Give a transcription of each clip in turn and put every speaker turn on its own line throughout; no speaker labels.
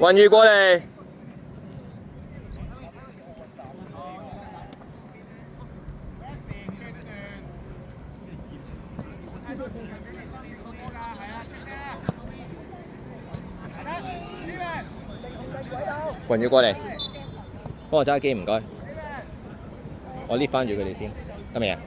雲宇過嚟。雲宇過嚟，幫我揸機唔該。我 lift 翻住佢哋先，得未啊？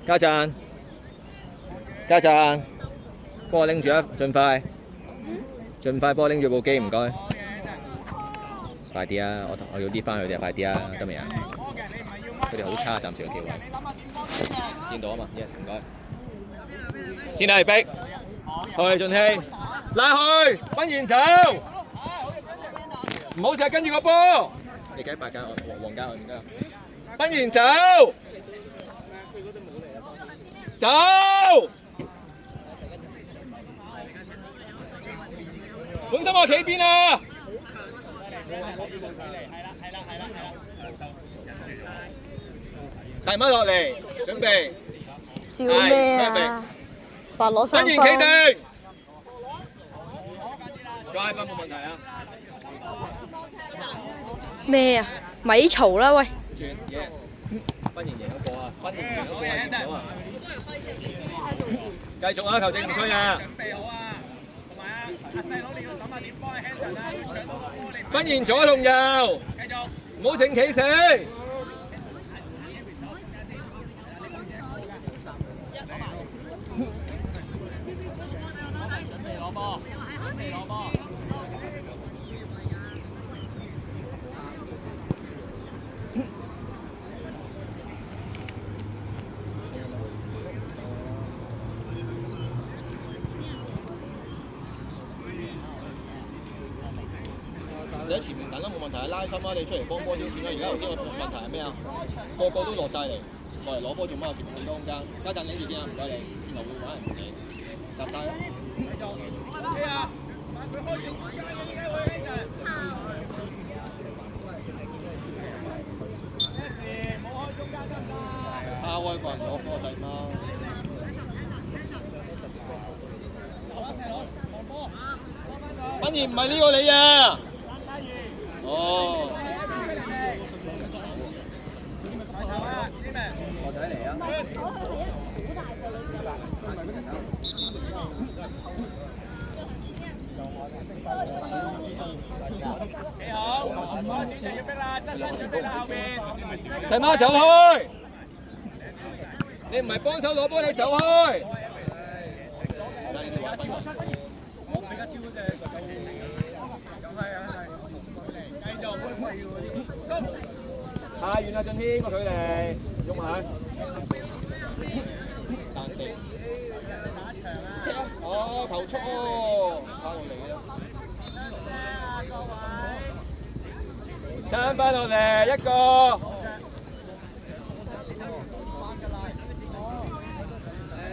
家陣，家陣，幫我拎住啊！盡快，盡快幫我拎住部機唔該。快啲啊！我要 lift 翻佢哋啊！快啲啊！得未啊？佢哋好差，暫時個機位。見到啊嘛 ，yes 唔該。天氣逼，去進氣，拉去，奔然走，唔好成日跟住個波。你計白間黃家去唔該。奔然走，走。本身我企邊啊？大媽落嚟，準備。
笑咩啊？罰攞3分。
企定。再分冇問題啊。
咩啊？咪嘈啦喂！
轉 yes。分然贏嗰個啊，分然贏嗰個啊，贏咗啊！繼續啊，球證唔吹啊！準備好啊！同埋啊，細佬你要諗下點幫 Hanson 啊，要搶到個波你。分然左同右。繼續。唔好淨企死。攞波，攞波。你喺前面等啦，冇問題啊！拉心啦，你出嚟幫波先算啦。而家頭先個問題係咩啊？個個都落晒嚟，落嚟攞波做乜？前面幾多空間？家陣拎住先啊，唔該你。轉頭會揾人你集晒啦。車啊！佢開住空間嘅，依家會呢陣。冇開中間得唔得？蝦威個人攞波細貓。反而唔係呢個你啊！哦。我仔嚟啊！幾好，開始就要逼啦，側身準備啦後邊。細媽走開！你唔係幫手攞波，你走開！太遠啦，俊軒個距離，用埋。彈地。哦，球速哦，差落嚟啊！撐翻落嚟一個。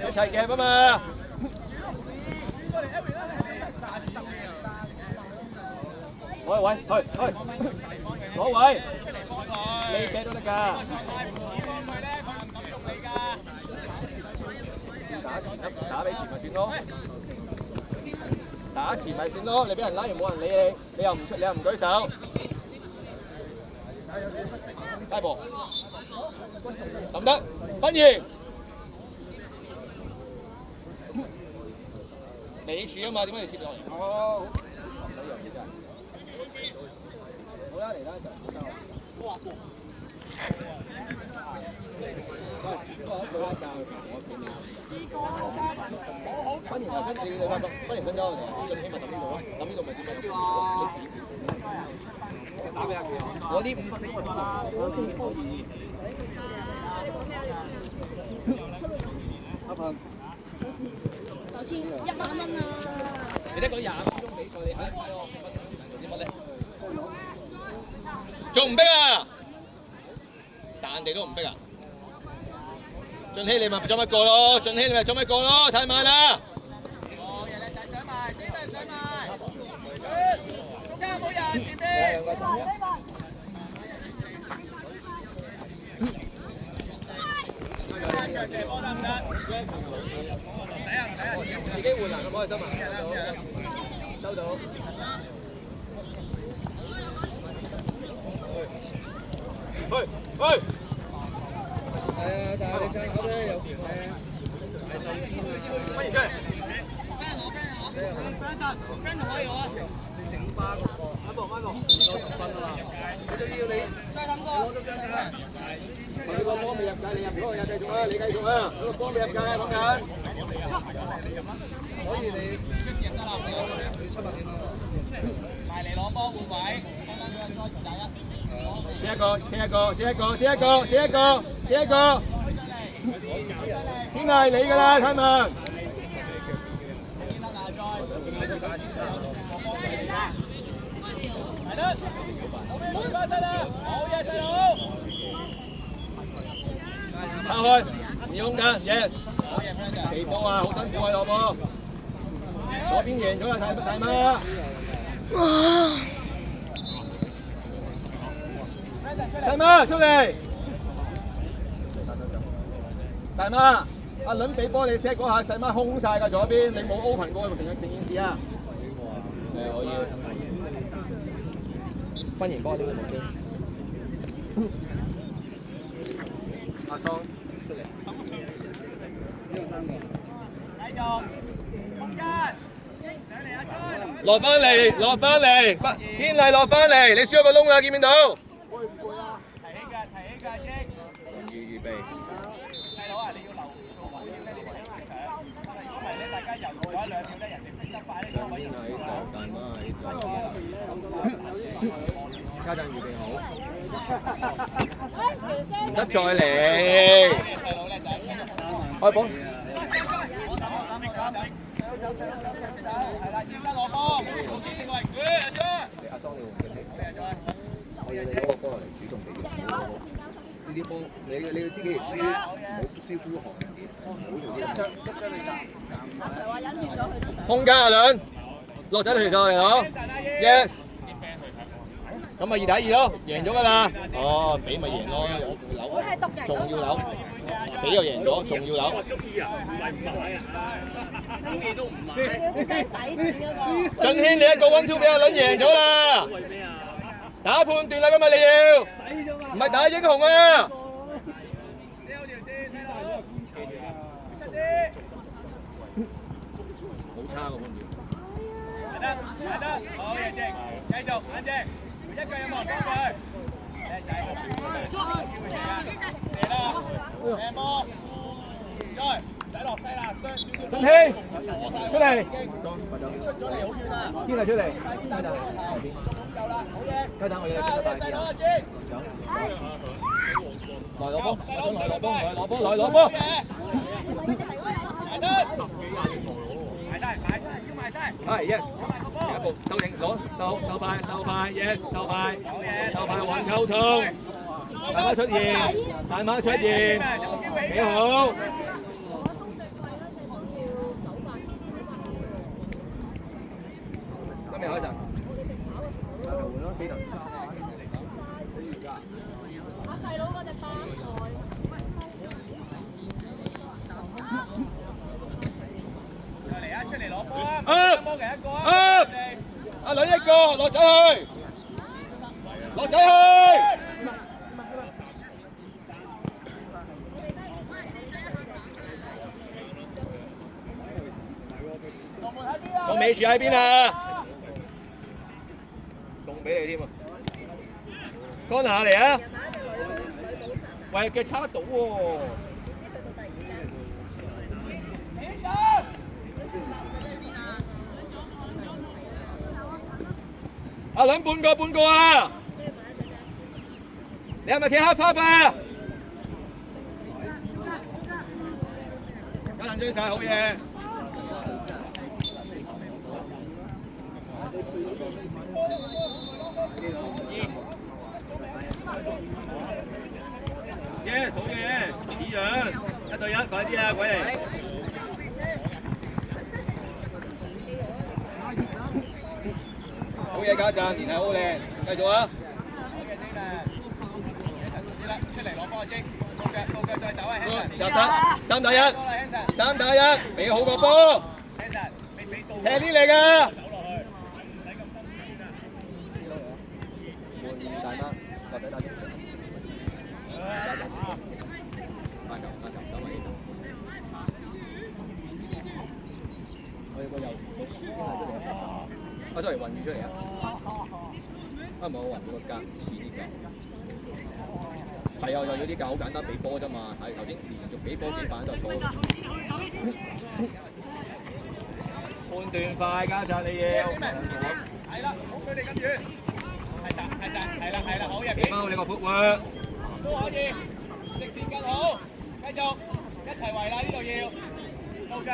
一齊夾啊嘛！喂，去，攞位，你企都得㗎。打俾前咪算咯，打前咪算咯。你俾人拉完冇人理你，你又唔出，你又唔舉手。拉波，得唔得？分二。你處啊嘛，點解要攝落嚟？哦，呢樣嘢真係。好啦，嚟啦，就哇！佢拉教，我見你。分完頭分，你發覺分完分咗嚟，最起碼揼呢度咯，揼呢度咪點樣？打俾阿喬。我啲5分阿鵬。頭先1萬蚊啊！你得講25分鐘比賽，你喺度做啲乜咧？仲唔逼啊？彈地都唔逼啊！俊熙你咪裝一個咯，俊熙你咪裝一個咯，太慢啦！哦，人哋就上埋，幾多人上埋？中間冇人，前邊。自己換欄，幫佢執埋。收到。去。係啊，但係你撐口咧有條咧係細邊啊。不如出嚟。friend 同我有啊。你整花嗰個，唔夠10分啊嘛。佢仲要你攞咗張卡。佢個波未入界，你入嗰個又繼續啊！你繼續啊！佢個波未入界啊，講緊。所以你700幾蚊喎。埋嚟攞波換位，啱啱佢再第一。接一個，天係你㗎啦，睇文。拋開，唔用㗎 ，yes。地波啊，好辛苦啊，攞波。左邊贏咗啦，大媽。大媽出嚟，大媽，阿倫俾波你 set 嗰下，細媽空晒㗎左邊，你冇 open 過成件事啊？可以。軍營波點會冇機？阿桑出嚟。繼續，空間。落翻嚟，天麗落翻嚟，你輸咗個窿啦，見唔見到？提起㗎，預備。細佬啊，你要留位咧，你先上。如果唔係咧，大家遊過一2秒咧，人哋飛得快咧，就可以。家陣預備好。得再嚟。細佬叻仔，開波。係啦，要攞波，你阿桑你會唔會停？我要你攞個波落嚟主動地要呢啲波，你要知幾時輸，唔好輸孤寒啲，唔好做啲。空間阿倫，落仔嚟咗嚟攞 ，yes。咁咪2打2咯，贏咗㗎啦。哦，俾咪贏咯，扭，仲要扭，俾又贏咗，仲要扭。中意啊，唔係唔買啊，中意都唔買。你使錢嗰個。俊軒，你一個1-2俾阿倫贏咗啦。為咩啊？打判斷啦，今日你要，唔係打英雄啊。你有條線，細佬。出啲。好差個判斷。係得，好嘢，靜，繼續，冷靜。一腳有冇人幫佢？叻仔，嚟啦！射波，再，唔使落西啦，俊軒，出嚟，出咗嚟好遠啊！邊個出嚟？家陣，夠啦，好嘢！家陣我要你快啲啊！來攞波，來攞波！埋晒，係 yes。第一步鬥定攞鬥快 yes 鬥快玩溝通，大媽出現，幾好。今日開陣，換咯機能。阿細佬嗰隻巴台。出嚟攞波啊！波嘅一個啊！阿女一個，落仔去，落仔去。個尾柱喺邊啊？仲俾你添啊！乾下嚟啊！喂，腳差得到喎。阿倫半個啊！你係咪企黑花啊？有人追晒，好嘢！耶，好嘢！似樣1對1，快啲啊，鬼嚟！好嘢，家陣，連係好靚，繼續啊！好嘅，精啦，出嚟攞波啊，精，高腳。入得3打1，3打1，俾好個波。踢呢嚟㗎。換大媽，個仔打住。翻球，走埋呢度。我有個右，出嚟運出嚟啊！唔係我運咗個格，似啲格。係啊，又要啲格好簡單，俾波啫嘛。係頭先連續俾波幾板就錯。判斷快，家陣你要。係啦，好佢哋跟住。係啦，好入邊。包你個 footwork。都可以，直線更好，繼續一齊圍啦！呢度要到腳。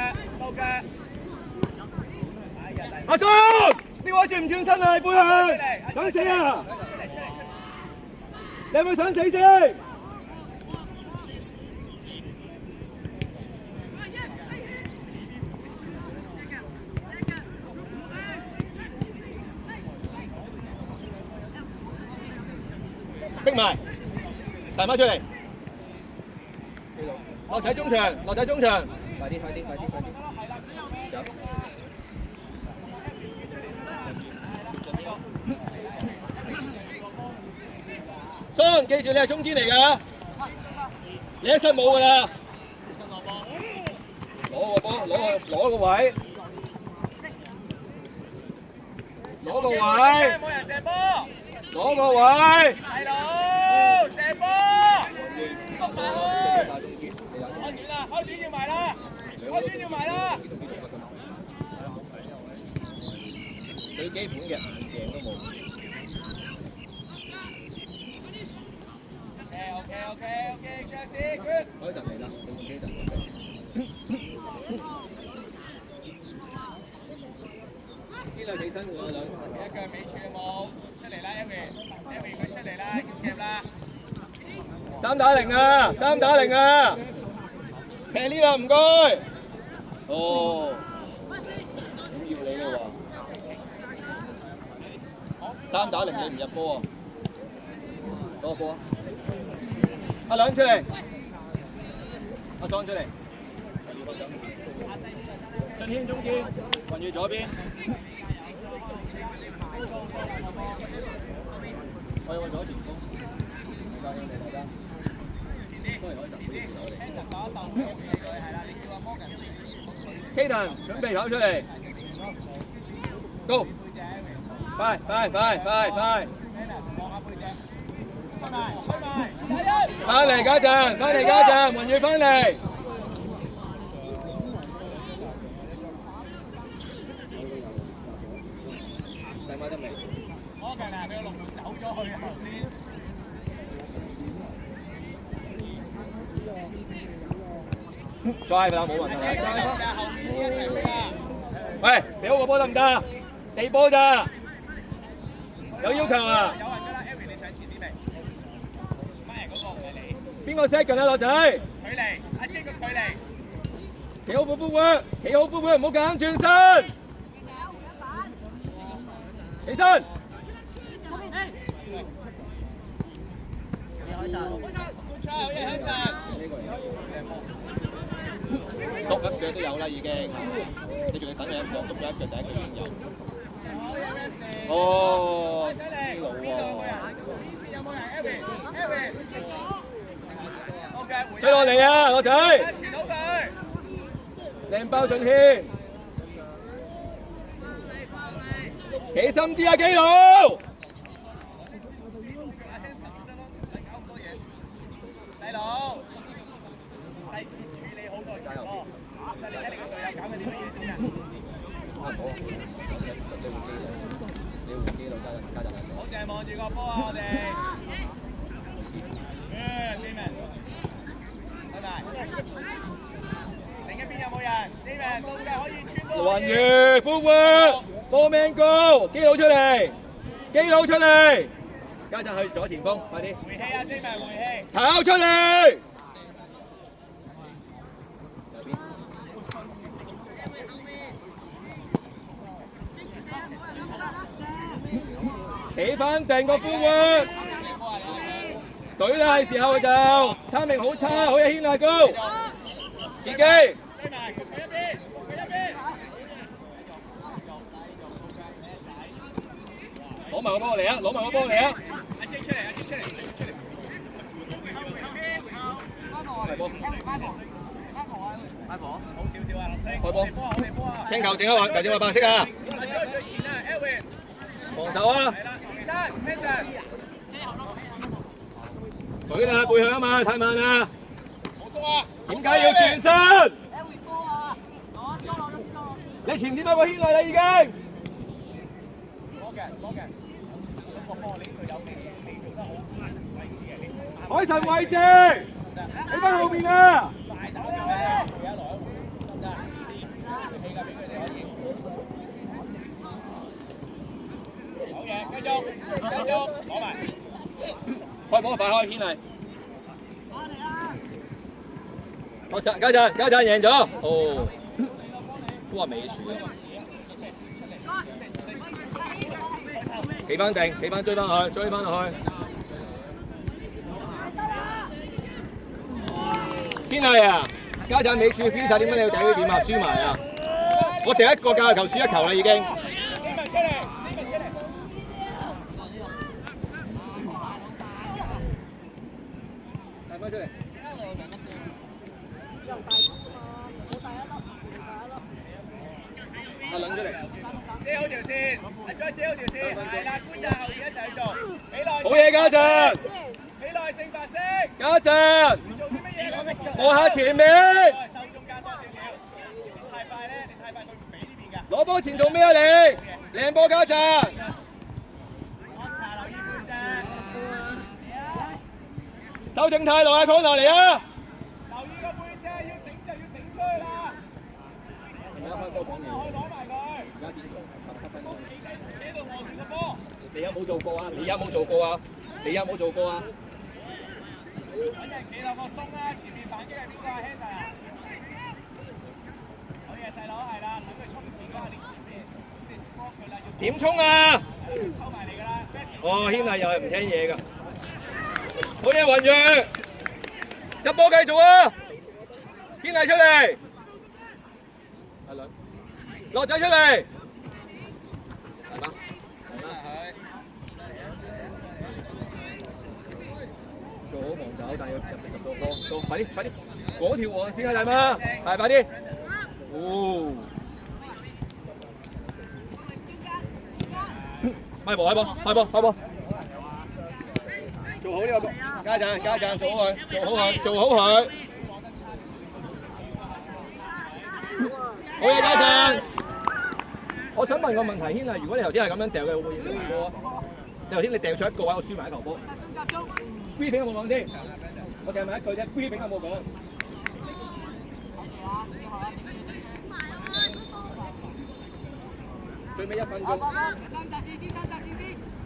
阿叔，呢位轉唔轉身啊？背向，想死啊！你係咪想死先？逼埋，大媽出嚟，落仔中場，快啲，走。雙，記住你係中堅嚟㗎，你一身冇㗎啦，攞個波，攞個位，冇人射波，攞個位，細佬射波，篤埋去，開短要埋啦，最基本嘅硬淨都冇。OK， Chelsea good。開陣嚟啦，你部機就呢兩起身喎，一腳尾處冇出嚟啦 ，Evan 佢出嚟啦，要夾啦。3打0啊！踢呢啦，唔該。哦，咁要你咯喎。3打0你唔入波啊？攞個波啊！阿兩出嚟，阿莊出嚟，俊軒中堅，雲住左邊，我有個左前鋒，大家兄弟大家，都係可以Kaden準備跑出嚟 ，Go， 快！翻嚟家陣，雲宇翻嚟。細馬得未？我近嚟俾個龍門走咗去啊！頭先。drive 啦，冇問題。喂，俾好個波得唔得？地波咋？有要求啊？有人㗎啦 ，Evan 你上前啲未？邊個 set 㗎啦，樂仔？距離，阿 J 個距離。企好副會，唔好夾硬轉身。起身。篤一腳都有啦，已經。你仲要等佢一腳，篤咗一腳，第一腳已經有。哦，呢路喎。追落嚟啊，樂仔！靚包俊軒，企深啲啊，基佬！細佬，細節處理好個場波，你睇你個隊友搞緊啲乜嘢先啊？好，你換機佬加入。好淨係望住個波啊，我哋。另一邊有冇人？呢邊到嘅可以穿波。雲如副會，波命高，基佬出嚟，家陣去左前鋒，快啲。回氣啊，呢邊回氣。跑出嚟。企翻定個副會。隊啦，係時候就timing好差，好嘢，軒毅高，自己攞埋個波嚟啊！攞埋個波嚟啊！阿 J 出嚟，阿 J 出嚟，開波，好少少啊！開波，聽球正啊，球正話白色啊！最前啊 ，Elvin， 防守啊！隊啦，背向啊嘛，太慢啦！好鬆啊！點解要轉身？你前點多個軒毅啦已經。海神位置，你翻後邊啊！好嘢，繼續，攞埋。開波快開，軒毅。家陣贏咗，哦，都話尾樹啊！企翻定，企翻追翻去，追翻落去。軒毅啊，家陣尾柱 feel 曬點解你要掉呢點啊？輸埋啊！我第一個教球輸一球啦已經。帶翻出嚟。阿撚出嚟。遮好條線，再遮好條線，係啦，觀察後面一齊去做。好嘢家陣。起來勝白色。家陣。做啲乜嘢？望下前面。手中間多少少。太快咧，你太快佢唔俾呢邊㗎。攞波前做咩啊你？靚波家陣。手整太耐啊 ，corner 嚟啊！留意個背脊，要頂就要頂出去啦。而家開波講嘢。攞埋佢。而家剪球，企度望住個波。你有冇做過啊？你有冇做過啊？你有冇做過啊？揾人企落個鬆啦，前面反擊係邊個啊 ，Hanson 啊？好嘢，細佬係啦，等佢衝前啦，你前面幫佢啦。點衝啊？抽埋嚟㗎啦。哦，軒毅又係唔聽嘢㗎。好嘢，雲月，執波繼續啊！軒毅出嚟，阿倫，樂仔出嚟，係嘛？做好防守，但係要入到波，做快啲，快啲，嗰條黃線啊，大媽，係快啲，哦，開波，開波，開波，開波。做好呢個波，家陣做好佢，做好佢。好嘢，家陣。我想問個問題，軒毅，如果你頭先係咁樣掉嘅，會唔會贏波啊？你頭先你掉錯一個位，我輸埋一球波。briefing 有冇講先？我淨係問一句啫 ，briefing 有冇講？最尾1分鐘。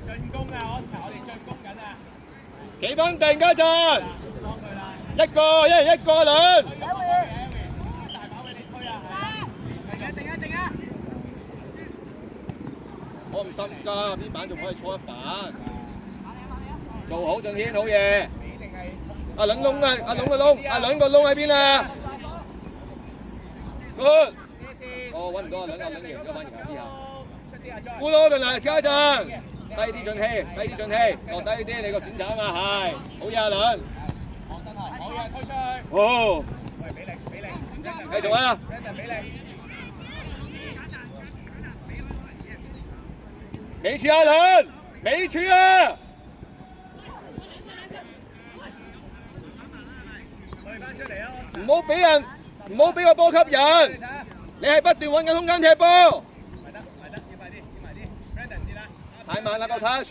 進攻啊！我哋進攻緊啊！企翻定家陣，一個，一人一個輪。大把俾你推啊！定啊！我唔信㗎，邊板仲可以錯一板。做好進軒，好嘢。阿倫窿啊！阿倫個窿，阿倫個窿喺邊啊 ？Good。哦，揾唔到阿倫贏咗，反而之後。Good 咯，嗱，家陣。低啲進氣，落低啲你個選擇啊嘛，係，好嘢阿倫，真係，好嘢推出去，哦，喂，俾力，繼續啊，俾力，尾柱阿倫，尾柱啊，唔好俾個波吸引，你係不斷揾緊空間踢波。太慢啦個 touch，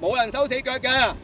冇人收死腳㗎。